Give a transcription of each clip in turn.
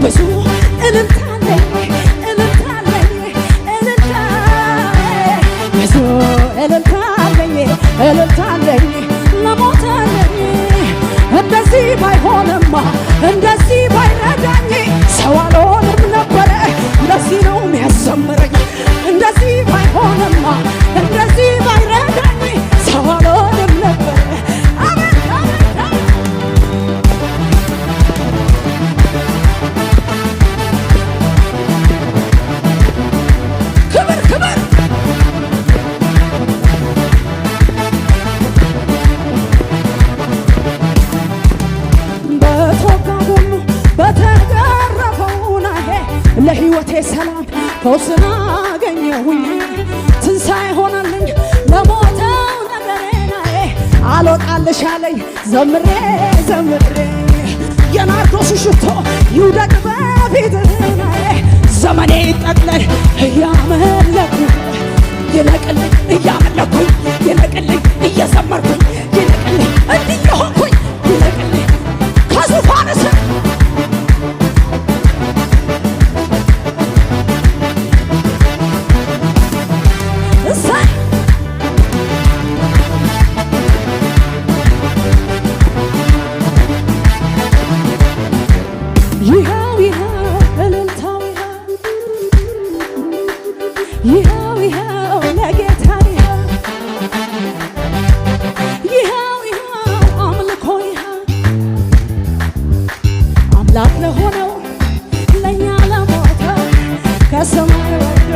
ብዙ እልልታለኝ እልልታለኝ እልልታ ብዙ እልልታለኝ እልልታለኝ ለሞተልኝ እንደዚህ ባይሆንማ እንደዚህ ባይረዳኝ ሰው አልሆንም ነበረ እንደዚህ ነው የሚያሰምረኝ እንደዚህ ባይሆንማ እንደዚህ ባይረዳኝ ሰው አልሆንም ነበረ አሜን አሜን ክብር ክብር ለሕይወቴ ሰላም ፈውስን አገኘሁኝ ትንሣኤ ሆነልኝ ለሞተው ነገሬናዬ አልወጣልሽ አለኝ ዘምሬ ዘምሬ የናርዶስ ሽቶ ይውደቅ በፊትናዬ ዘመኔ ይጠቅለል እያመለኩ ይለቅልኝ እያመለኩኝ ይለቅልኝ እየዘመርኩኝ ይለቅልኝ እንዲህ የሆንኩኝ ይለቅልኝ ከዙፋን ስር ይኸው ይኸው ለጌታ ይኸው ይኸው አምልኮ ይኸው አምላክ ለሆነው ለእኛ ለሞተው ከሰማይ ወርዶ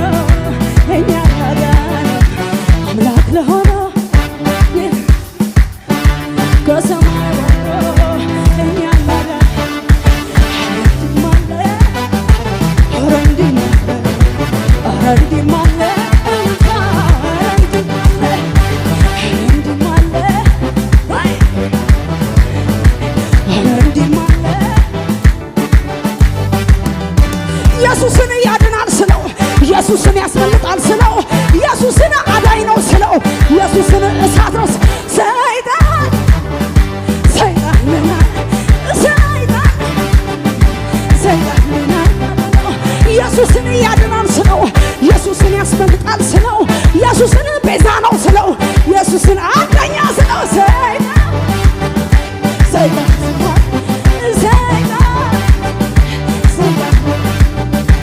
እኛ ያዳነው አምላክ ለሆነው ከሰማይ ወርዶ እኛ ያዳነው ኢየሱስን ያድናል ስለው ኢየሱስን ያስመልጣል ስለው ኢየሱስን አዳኝ ነው ስለው ኢየሱስን እሳት ነው ሰይጣን ሰይጣንና ሰይጣን ሰይጣንና ኢየሱስን ያድናል ስለው ኢየሱስን ያስመልጣል ስለው ኢየሱስን ቤዛ ነው ስለው ኢየሱስን